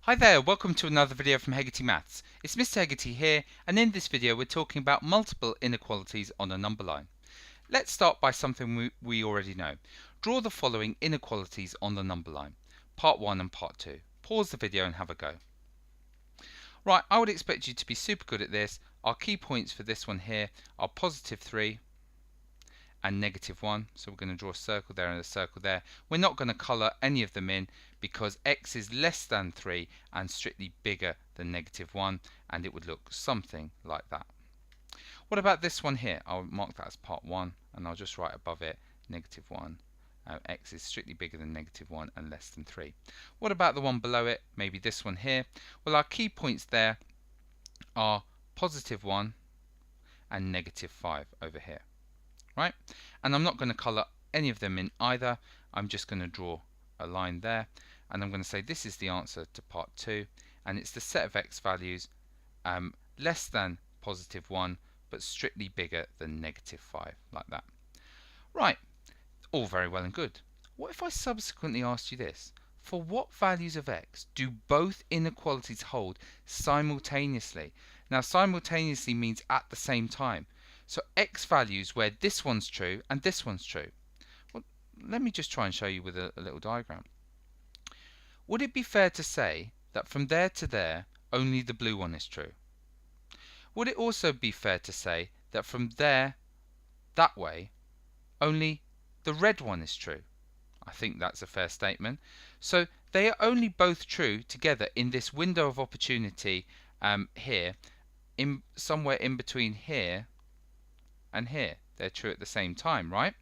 Hi there, welcome to another video from Hegarty Maths. It's Mr. Hegarty here, and in this video we're talking about multiple inequalities on a number line. Let's start by something we already know. Draw the following inequalities on the number line, part 1 and part 2. Pause the video and have a go. Right, I would expect you to be super good at this. Our key points for this one here are positive 3 and negative 1. So we're going to draw a circle there and a circle there. We're not going to colour any of them in because x is less than 3 and strictly bigger than negative 1, and it would look something like that. What about this one here? I'll mark that as part 1 and I'll just write above it negative 1. X is strictly bigger than negative 1 and less than 3. What about the one below it? Maybe this one here. Well, our key points there are positive 1 and negative 5 over here. Right? And I'm not going to colour any of them in either. I'm just going to draw a line there, and I'm going to say this is the answer to part 2, and it's the set of x values less than positive 1 but strictly bigger than negative 5, like that. Right, all very well and good. What if I subsequently asked you this? For what values of x do both inequalities hold simultaneously? Now, simultaneously means at the same time. So x values where this one's true and this one's true. Well, let me just try and show you with a little diagram. Would it be fair to say that from there to there only the blue one is true? Would it also be fair to say that from there that way only the red one is true? I think that's a fair statement. So they are only both true together in this window of opportunity here, somewhere in between here and here. They're true at the same time, right?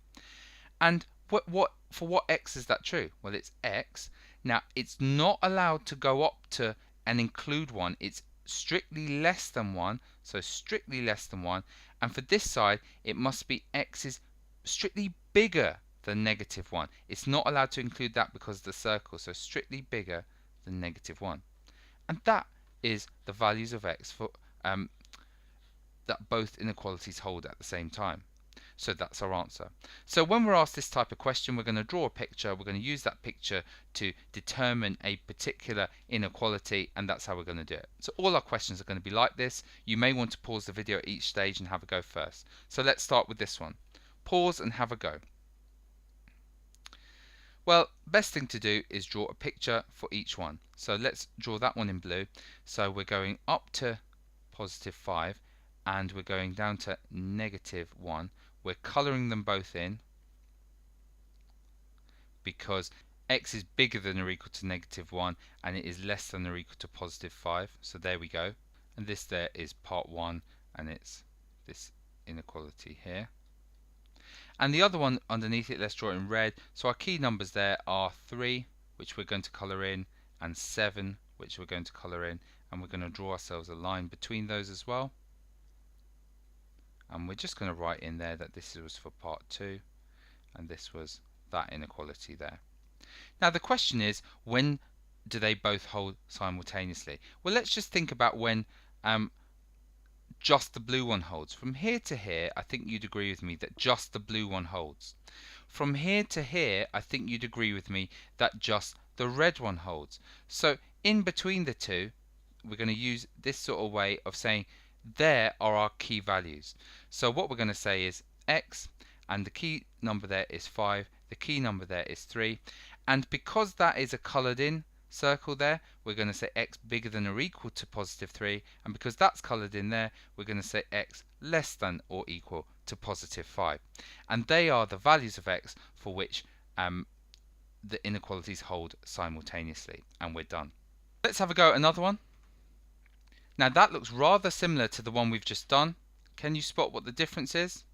And for what x is that true? Well, it's x. Now, it's not allowed to go up to and include 1. It's strictly less than 1, so strictly less than 1. And for this side, it must be x is strictly bigger than negative 1. It's not allowed to include that because of the circle, so strictly bigger than negative 1. And that is the values of x for that both inequalities hold at the same time. So that's our answer. So when we're asked this type of question, we're going to draw a picture. We're going to use that picture to determine a particular inequality, and that's how we're going to do it. So all our questions are going to be like this. You may want to pause the video at each stage and have a go first. So let's start with this one. Pause and have a go. Well, best thing to do is draw a picture for each one. So let's draw that one in blue. So we're going up to positive 5 and we're going down to negative 1. We're colouring them both in because x is bigger than or equal to negative 1 and it is less than or equal to positive 5. So there we go. And this there is part 1 and it's this inequality here. And the other one underneath it, let's draw it in red. So our key numbers there are 3, which we're going to colour in, and 7, which we're going to colour in. And we're going to draw ourselves a line between those as well. And we're just going to write in there that this was for part 2 and this was that inequality there. Now the question is, when do they both hold simultaneously? Well, let's just think about when just the blue one holds. From here to here, I think you'd agree with me that just the blue one holds. From here to here, I think you'd agree with me that just the red one holds. So in between the two, we're going to use this sort of way of saying there are our key values. So what we're going to say is x, and the key number there is 5, the key number there is 3, and because that is a coloured in circle there, we're going to say x bigger than or equal to positive 3, and because that's coloured in there, we're going to say x less than or equal to positive 5. And they are the values of x for which the inequalities hold simultaneously, and we're done. Let's have a go at another one. Now that looks rather similar to the one we've just done. Can you spot what the difference is?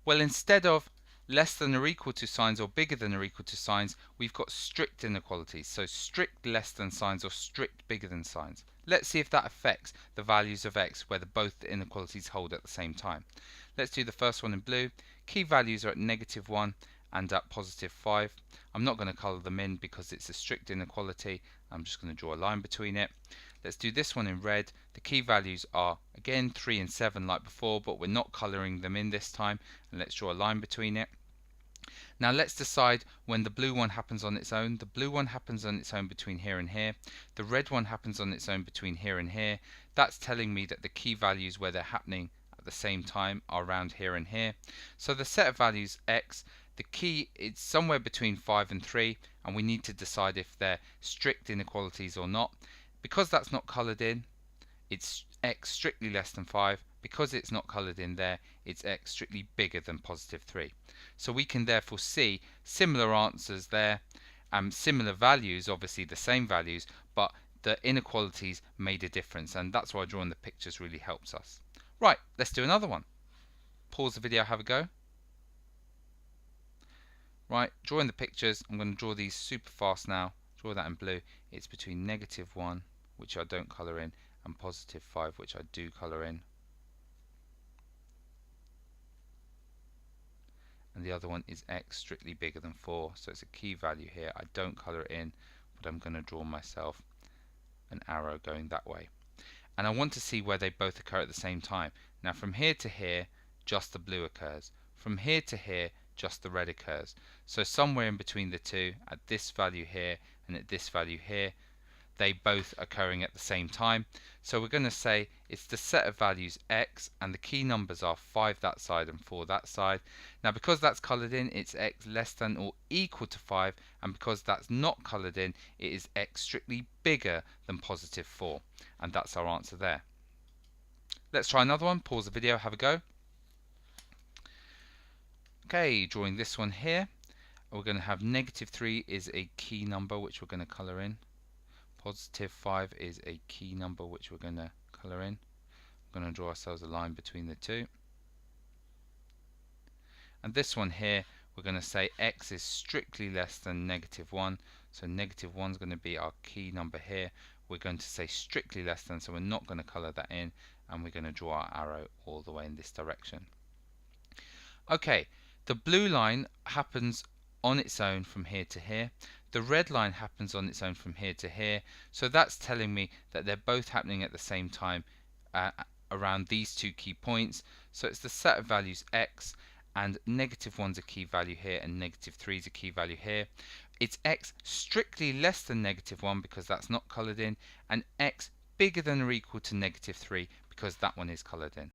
Well, instead of less than or equal to signs or bigger than or equal to signs, we've got strict inequalities. So strict less than signs or strict bigger than signs. Let's see if that affects the values of x where both the inequalities hold at the same time. Let's do the first one in blue. Key values are at negative 1 and at positive 5. I'm not going to colour them in because it's a strict inequality. I'm just going to draw a line between it. Let's do this one in red. The key values are again 3 and 7 like before, but we're not colouring them in this time. And let's draw a line between it. Now let's decide when the blue one happens on its own. The blue one happens on its own between here and here. The red one happens on its own between here and here. That's telling me that the key values where they're happening at the same time are around here and here. So the set of values x, the key is somewhere between 5 and 3, and we need to decide if they're strict inequalities or not. Because that's not coloured in, it's x strictly less than 5. Because it's not coloured in there, it's x strictly bigger than positive 3. So we can therefore see similar answers there, similar values, obviously the same values, but the inequalities made a difference, and that's why drawing the pictures really helps us. Right, let's do another one. Pause the video, have a go. Right, drawing the pictures, I'm going to draw these super fast now. Draw that in blue. It's between -1, which I don't colour in, and +5, which I do colour in. And the other one is x strictly bigger than 4, so it's a key value here. I don't colour it in, but I'm going to draw myself an arrow going that way. And I want to see where they both occur at the same time. Now from here to here, just the blue occurs. From here to here, just the red occurs. So somewhere in between the two, at this value here and at this value here, they both occurring at the same time. So we're going to say it's the set of values x, and the key numbers are 5 that side and 4 that side. Now because that's coloured in, it's x less than or equal to 5, and because that's not coloured in, it is x strictly bigger than +4, and that's our answer there. Let's try another one. Pause the video, have a go. Okay, drawing this one here, we're going to have -3 is a key number which we're going to colour in. +5 is a key number which we're going to colour in. We're going to draw ourselves a line between the two. And this one here, we're going to say x is strictly less than -1. So -1 is going to be our key number here. We're going to say strictly less than, so we're not going to colour that in, and we're going to draw our arrow all the way in this direction. Okay, the blue line happens on its own from here to here. The red line happens on its own from here to here. So that's telling me that they're both happening at the same time around these two key points. So it's the set of values x, and -1's a key value here and -3's a key value here. It's x strictly less than -1 because that's not coloured in, and x bigger than or equal to -3 because that one is coloured in.